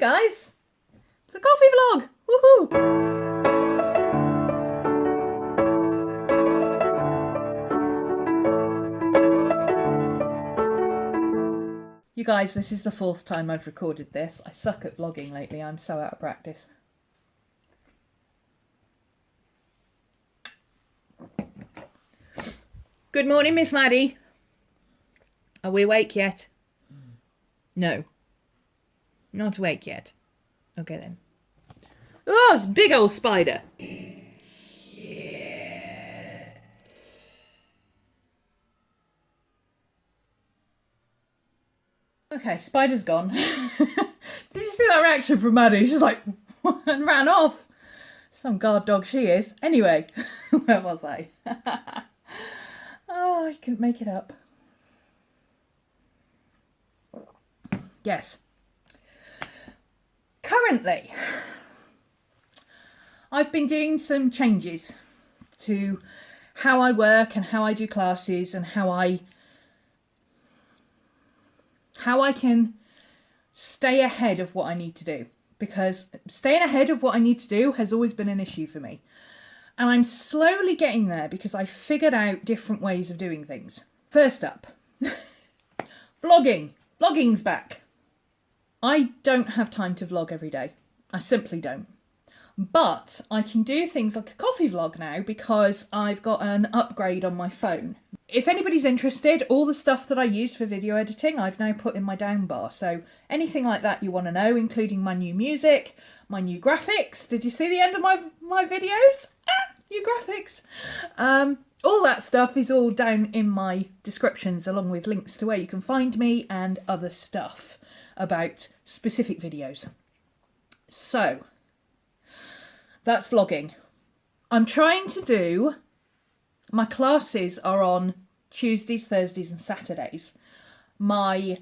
guys, it's a coffee vlog. Woohoo! You guys, this is the 4th time I've recorded this. I suck at vlogging lately. I'm so out of practice. Good morning, Miss Maddie. Are we awake yet? No. Not awake yet. Okay then. Oh, it's a big old spider. Okay, spider's gone. Did you see that reaction from Maddie? She's like, and ran off. Some guard dog she is. Anyway, where was I? Oh, I couldn't make it up. Yes. Currently, I've been doing some changes to how I work and how I do classes and how I can stay ahead of what I need to do, because staying ahead of what I need to do has always been an issue for me. And I'm slowly getting there because I figured out different ways of doing things. First up, vlogging. Vlogging's back. I don't have time to vlog every day. I simply don't. But I can do things like a coffee vlog now because I've got an upgrade on my phone. If anybody's interested, all the stuff that I use for video editing, I've now put in my down bar. So anything like that you want to know, including my new music, my new graphics. Did you see the end of my videos? New graphics. All that stuff is all down in my descriptions, along with links to where you can find me and other stuff about specific videos. So that's vlogging. I'm trying to do, my classes are on Tuesdays, Thursdays and Saturdays. My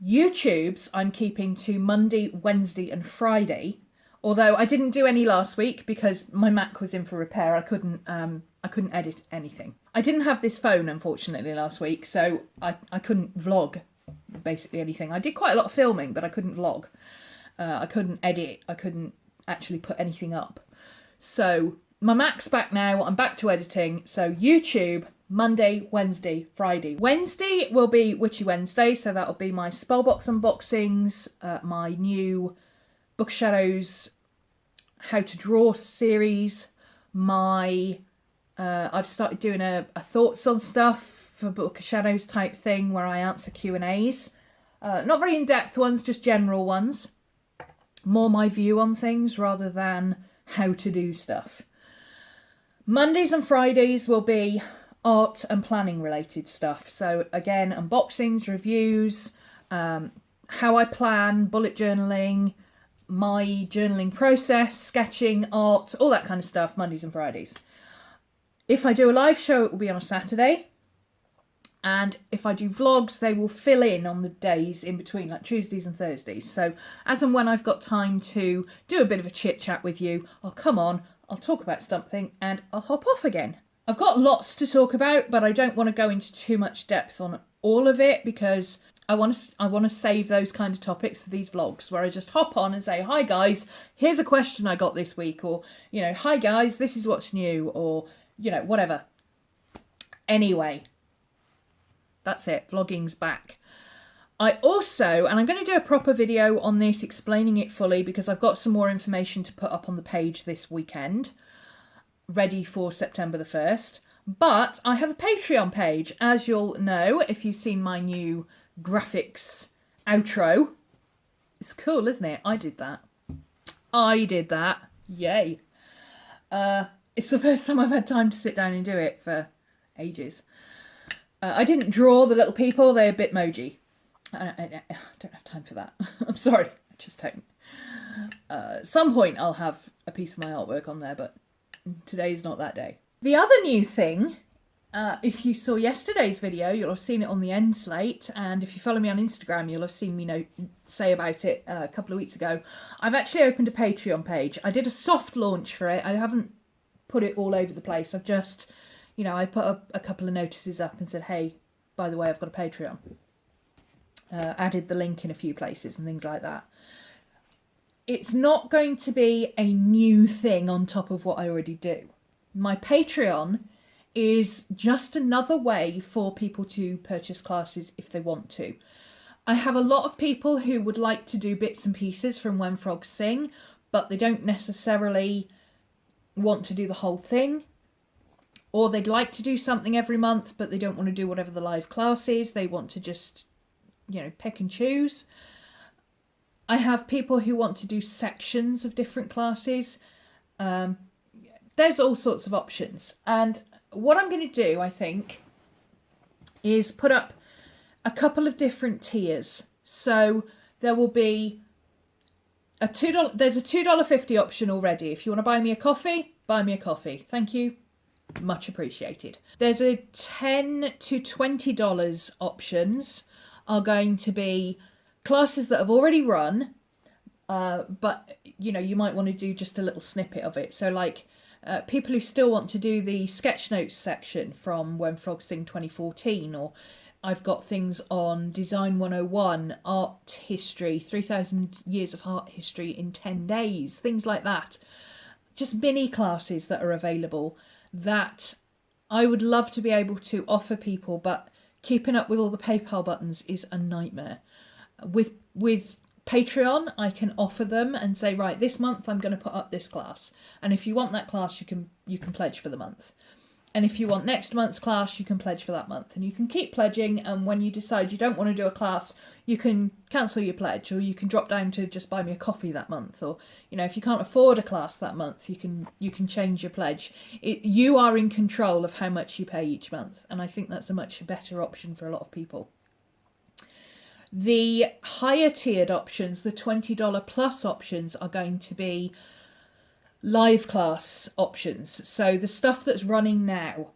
YouTubes I'm keeping to Monday, Wednesday and Friday. Although I didn't do any last week because my Mac was in for repair. I couldn't edit anything. I didn't have this phone, unfortunately, last week, so I couldn't vlog basically anything. I did quite a lot of filming, but I couldn't vlog. I couldn't edit. I couldn't actually put anything up. So my Mac's back now. I'm back to editing. So YouTube, Monday, Wednesday, Friday. Wednesday will be Witchy Wednesday, so that'll be my Spellbox unboxings, my new Book of Shadows How to Draw series, my I've started doing a thoughts on stuff for Book of Shadows type thing where I answer Q&As. Not very in-depth ones, just general ones. More my view on things rather than how to do stuff. Mondays and Fridays will be art and planning related stuff. So again, unboxings, reviews, how I plan, bullet journaling, my journaling process, sketching, art, all that kind of stuff, Mondays and Fridays. If I do a live show, it will be on a Saturday. And if I do vlogs, they will fill in on the days in between, like Tuesdays and Thursdays. So as and when I've got time to do a bit of a chit chat with you, I'll come on, I'll talk about something and I'll hop off again. I've got lots to talk about, but I don't want to go into too much depth on all of it because I want to save those kind of topics for these vlogs where I just hop on and say, hi guys, here's a question I got this week, or, you know, hi guys, this is what's new, or, you know, whatever. Anyway, that's it. Vlogging's back. I also, and I'm going to do a proper video on this explaining it fully because I've got some more information to put up on the page this weekend, ready for September the 1st. But I have a Patreon page, as you'll know if you've seen my new graphics outro. It's cool, isn't it? I did that. Yay. It's the first time I've had time to sit down and do it for ages. I didn't draw the little people, they're Bitmoji. I don't have time for that. I'm sorry, I just don't. At some point I'll have a piece of my artwork on there, but today's not that day. The other new thing, if you saw yesterday's video, you'll have seen it on the end slate, and if you follow me on Instagram, you'll have seen me say about it a couple of weeks ago. I've actually opened a Patreon page. I did a soft launch for it. I haven't put it all over the place. I've just, you know, I put up a couple of notices up and said, hey, by the way, I've got a Patreon. Added the link in a few places and things like that. it's not going to be a new thing on top of what I already do. My Patreon is just another way for people to purchase classes if they want to. I have a lot of people who would like to do bits and pieces from When Frogs Sing, but they don't necessarily want to do the whole thing. Or they'd like to do something every month, but they don't want to do whatever the live class is. They want to just, pick and choose. I have people who want to do sections of different classes. There's all sorts of options. And what I'm going to do, I think, is put up a couple of different tiers. So there will be there's a $2.50 option already. If you want to buy me a coffee, buy me a coffee. Thank you. Much appreciated. There's a $10 to $20 options are going to be classes that have already run, but you might want to do just a little snippet of it. So like people who still want to do the sketch notes section from When Frogs Sing 2014, or I've got things on Design 101, art history, 3,000 years of art history in 10 days, things like that. Just mini classes that are available that I would love to be able to offer people, but keeping up with all the PayPal buttons is a nightmare. With Patreon, I can offer them and say, right, this month I'm going to put up this class, and if you want that class, you can pledge for the month. And if you want next month's class, you can pledge for that month. And you can keep pledging, and when you decide you don't want to do a class, you can cancel your pledge, or you can drop down to just buy me a coffee that month. Or, if you can't afford a class that month, you can change your pledge. You are in control of how much you pay each month. And I think that's a much better option for a lot of people. The higher tiered options, the $20 plus options, are going to be live class options. So the stuff that's running now.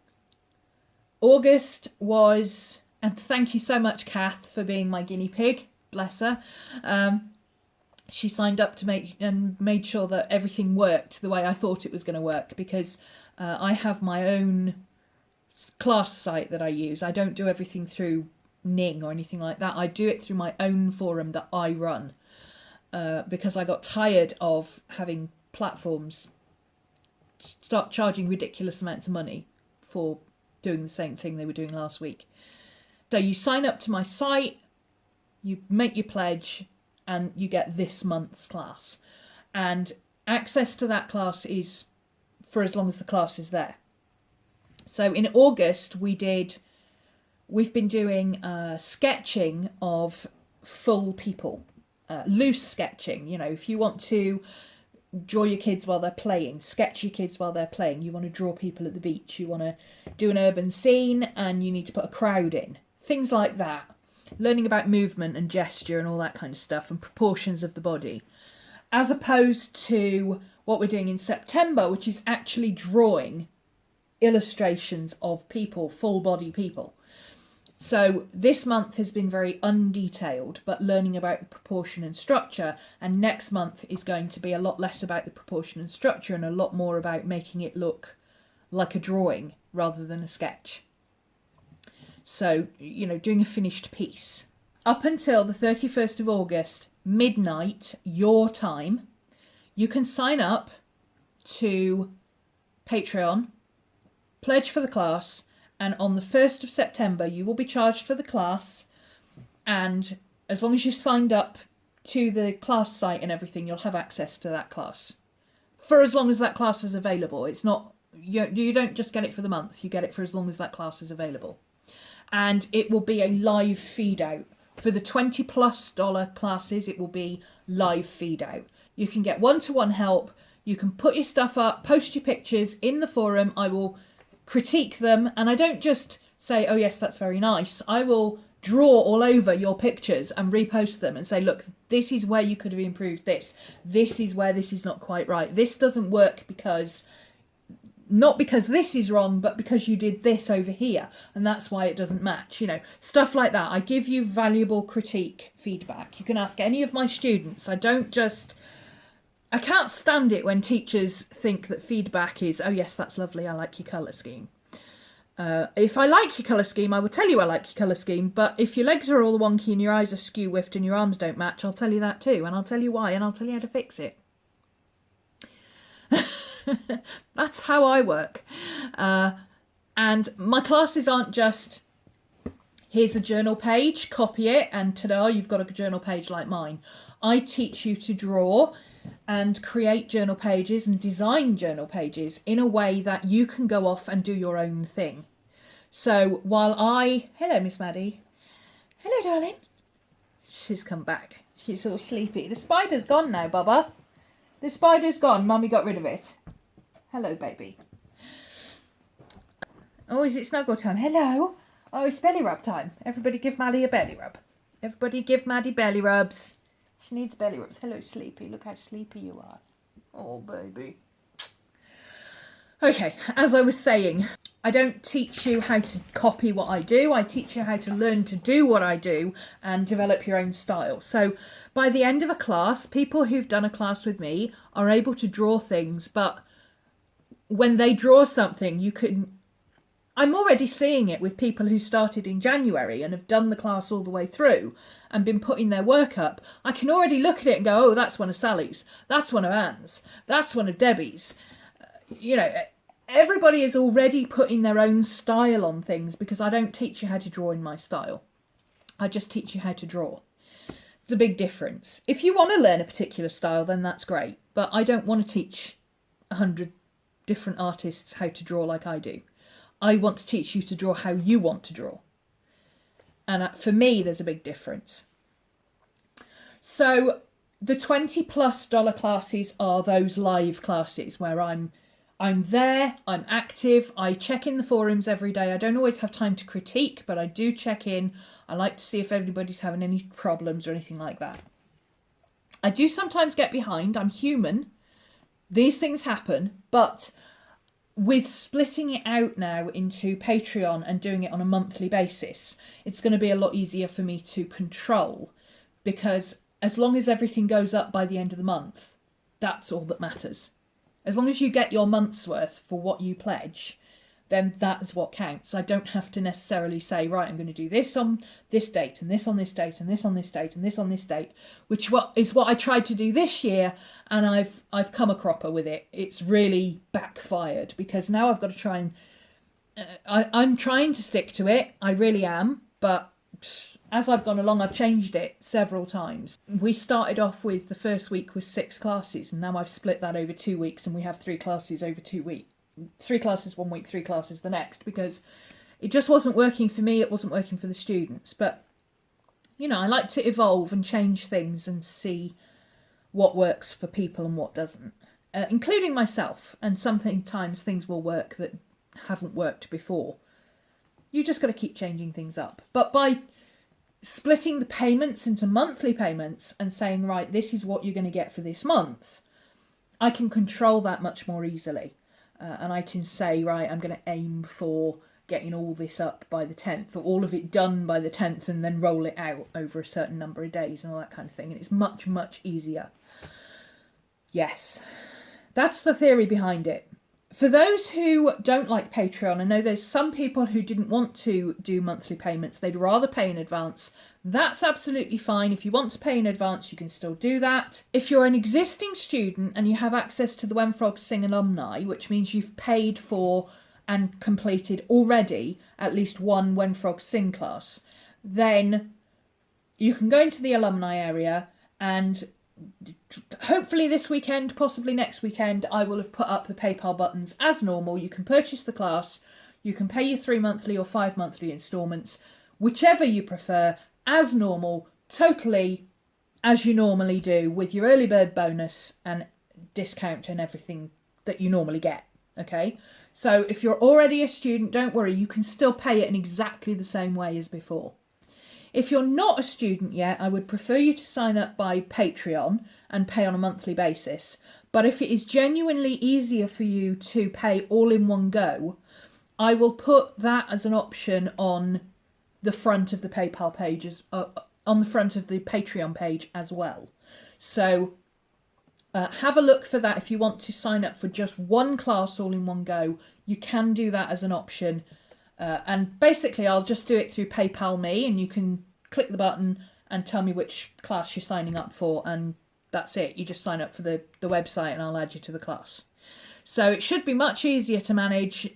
August was, and thank you so much, Kath, for being my guinea pig. Bless her. She signed up to made sure that everything worked the way I thought it was going to work, because I have my own class site that I use. I don't do everything through Ning or anything like that. I do it through my own forum that I run, because I got tired of having platforms start charging ridiculous amounts of money for doing the same thing they were doing last week. So you sign up to my site, you make your pledge, and you get this month's class. And access to that class is for as long as the class is there. So in August, we've been doing sketching of full people, loose sketching. If you want to draw your kids while they're playing, sketch your kids while they're playing, you want to draw people at the beach, you want to do an urban scene and you need to put a crowd in, things like that. Learning about movement and gesture and all that kind of stuff, and proportions of the body, as opposed to what we're doing in September, which is actually drawing illustrations of people, full body people. So this month has been very undetailed, but learning about the proportion and structure, and next month is going to be a lot less about the proportion and structure and a lot more about making it look like a drawing rather than a sketch. So, doing a finished piece. Up until the 31st of August, midnight, your time, you can sign up to Patreon, pledge for the class, and on the 1st of September, you will be charged for the class. And as long as you've signed up to the class site and everything, you'll have access to that class for as long as that class is available. It's not, you don't just get it for the month, you get it for as long as that class is available. And it will be a live feed out. For the $20+ classes, it will be live feed out. You can get one-to-one help. You can put your stuff up, post your pictures in the forum. I will critique them, and I don't just say, oh yes, that's very nice. I will draw all over your pictures and repost them and say, look, this is where you could have improved this. This is where this is not quite right. This doesn't work because, not because this is wrong, but because you did this over here, and that's why it doesn't match. Stuff like that. I give you valuable critique feedback. You can ask any of my students. I can't stand it when teachers think that feedback is, oh yes, that's lovely, I like your colour scheme. If I like your colour scheme, I will tell you I like your colour scheme, but if your legs are all wonky and your eyes are skew-whiffed and your arms don't match, I'll tell you that too, and I'll tell you why, and I'll tell you how to fix it. That's how I work. And my classes aren't just, here's a journal page, copy it, and ta-da, you've got a journal page like mine. I teach you to draw and create journal pages and design journal pages in a way that you can go off and do your own thing. So while hello Miss Maddie. Hello darling. She's come back. She's all sleepy. The spider's gone now, Bubba. The spider's gone. Mummy got rid of it. Hello, baby. Oh, is it snuggle time? Hello. Oh, it's belly rub time. Everybody give Maddie a belly rub. Everybody give Maddie belly rubs. She needs belly rubs. Hello, sleepy. Look how sleepy you are. Oh, baby. Okay, as I was saying, I don't teach you how to copy what I do. I teach you how to learn to do what I do and develop your own style. So by the end of a class, people who've done a class with me are able to draw things, but when they draw something, I'm already seeing it with people who started in January and have done the class all the way through and been putting their work up. I can already look at it and go, oh, that's one of Sally's, that's one of Anne's, that's one of Debbie's. You know, everybody is already putting their own style on things because I don't teach you how to draw in my style. I just teach you how to draw. It's a big difference. If you want to learn a particular style, then that's great. But I don't want to teach 100 different artists how to draw like I do. I want to teach you to draw how you want to draw. And for me, there's a big difference. So the $20+ classes are those live classes where I'm there, I'm active, I check in the forums every day. I don't always have time to critique, but I do check in. I like to see if everybody's having any problems or anything like that. I do sometimes get behind. I'm human. These things happen, but with splitting it out now into Patreon and doing it on a monthly basis, it's going to be a lot easier for me to control, because as long as everything goes up by the end of the month, that's all that matters. As long as you get your month's worth for what you pledge, then that's what counts. I don't have to necessarily say, right, I'm going to do this on this date, and this on this date, and this on this date, and this on this date, which is what I tried to do this year, and I've come a cropper with it. It's really backfired, because now I've got to try and... I'm trying to stick to it, I really am, but as I've gone along, I've changed it several times. We started off with the first week with 6 classes, and now I've split that over 2 weeks, and we have 3 classes over 2 weeks. 3 classes one week, 3 classes the next, because it just wasn't working for me, it wasn't working for the students. But, you know, I like to evolve and change things and see what works for people and what doesn't, including myself. And sometimes things will work that haven't worked before. You just got to keep changing things up. But by splitting the payments into monthly payments and saying, right, this is what you're going to get for this month, I can control that much more easily. And I can say, right, I'm going to aim for getting all this up by the 10th, or all of it done by the 10th, and then roll it out over a certain number of days and all that kind of thing. And it's much, much easier. Yes, that's the theory behind it. For those who don't like Patreon, I know there's some people who didn't want to do monthly payments. They'd rather pay in advance. That's absolutely fine. If you want to pay in advance, you can still do that. If you're an existing student and you have access to the When Frogs Sing alumni, which means you've paid for and completed already at least one When Frogs Sing class, then you can go into the alumni area, and hopefully this weekend, possibly next weekend, I will have put up the PayPal buttons as normal. You can purchase the class, you can pay your 3 monthly or 5 monthly instalments, whichever you prefer, as normal, totally as you normally do, with your early bird bonus and discount and everything that you normally get, okay? So if you're already a student, don't worry, you can still pay it in exactly the same way as before. If you're not a student yet, I would prefer you to sign up by Patreon and pay on a monthly basis. But if it is genuinely easier for you to pay all in one go, I will put that as an option on the front of the PayPal pages, on the front of the Patreon page as well. So have a look for that. If you want to sign up for just one class all in one go, you can do that as an option. And basically I'll just do it through PayPal Me, and you can click the button and tell me which class you're signing up for, and that's it. You just sign up for the website and I'll add you to the class. So it should be much easier to manage,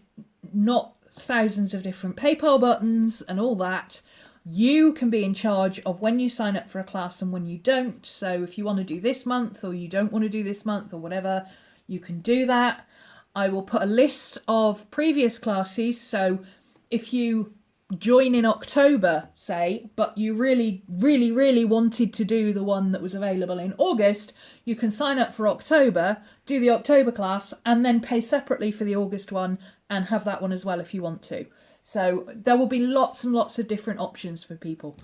not thousands of different PayPal buttons and all that. You can be in charge of when you sign up for a class and when you don't. So if you want to do this month or you don't want to do this month or whatever, you can do that. I will put a list of previous classes. So if you join in October, say, but you really wanted to do the one that was available in August, you can sign up for October, do the October class, and then pay separately for the August one and have that one as well if you want to. So there will be lots and lots of different options for people.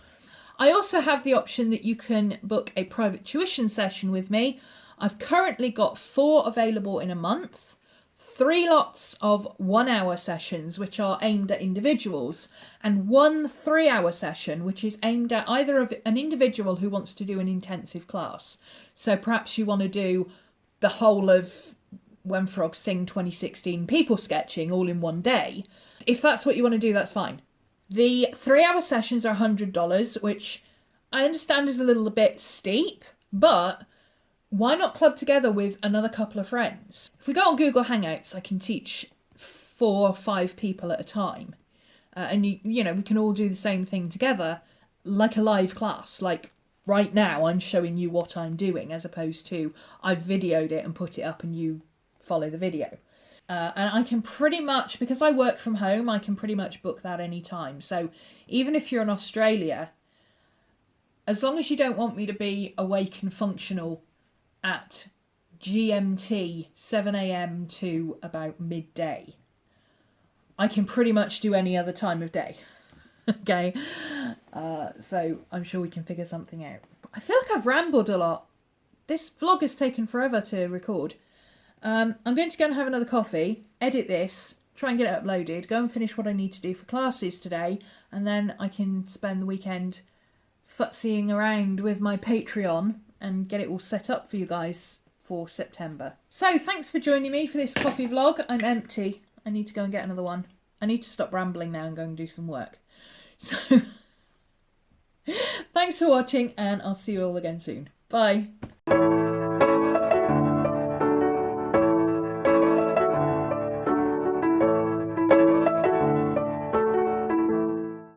I also have the option that you can book a private tuition session with me. I've currently got 4 available in a month. 3 lots of 1-hour sessions, which are aimed at individuals, and 1 3-hour session, which is aimed at either of an individual who wants to do an intensive class. So perhaps you want to do the whole of When Frogs Sing 2016 people sketching all in one day. If that's what you want to do, that's fine. The 3-hour sessions are $100, which I understand is a little bit steep, but why not club together with another couple of friends? If we go on Google Hangouts, I can teach 4 or 5 people at a time. And you know, we can all do the same thing together, like a live class. Like right now, I'm showing you what I'm doing, as opposed to I've videoed it and put it up and you follow the video. And I can pretty much, because I work from home, I can pretty much book that any time. So even if you're in Australia, as long as you don't want me to be awake and functional at GMT 7 a.m. to about midday, I can pretty much do any other time of day. Okay, so I'm sure we can figure something out. I feel like I've rambled a lot. This vlog has taken forever to record. I'm going to go and have another coffee, edit this, try and get it uploaded, go and finish what I need to do for classes today, and then I can spend the weekend futsying around with my Patreon and get it all set up for you guys for September. So thanks for joining me for this coffee vlog. I'm empty. I need to go and get another one. I need to stop rambling now and go and do some work. So thanks for watching, and I'll see you all again soon. Bye.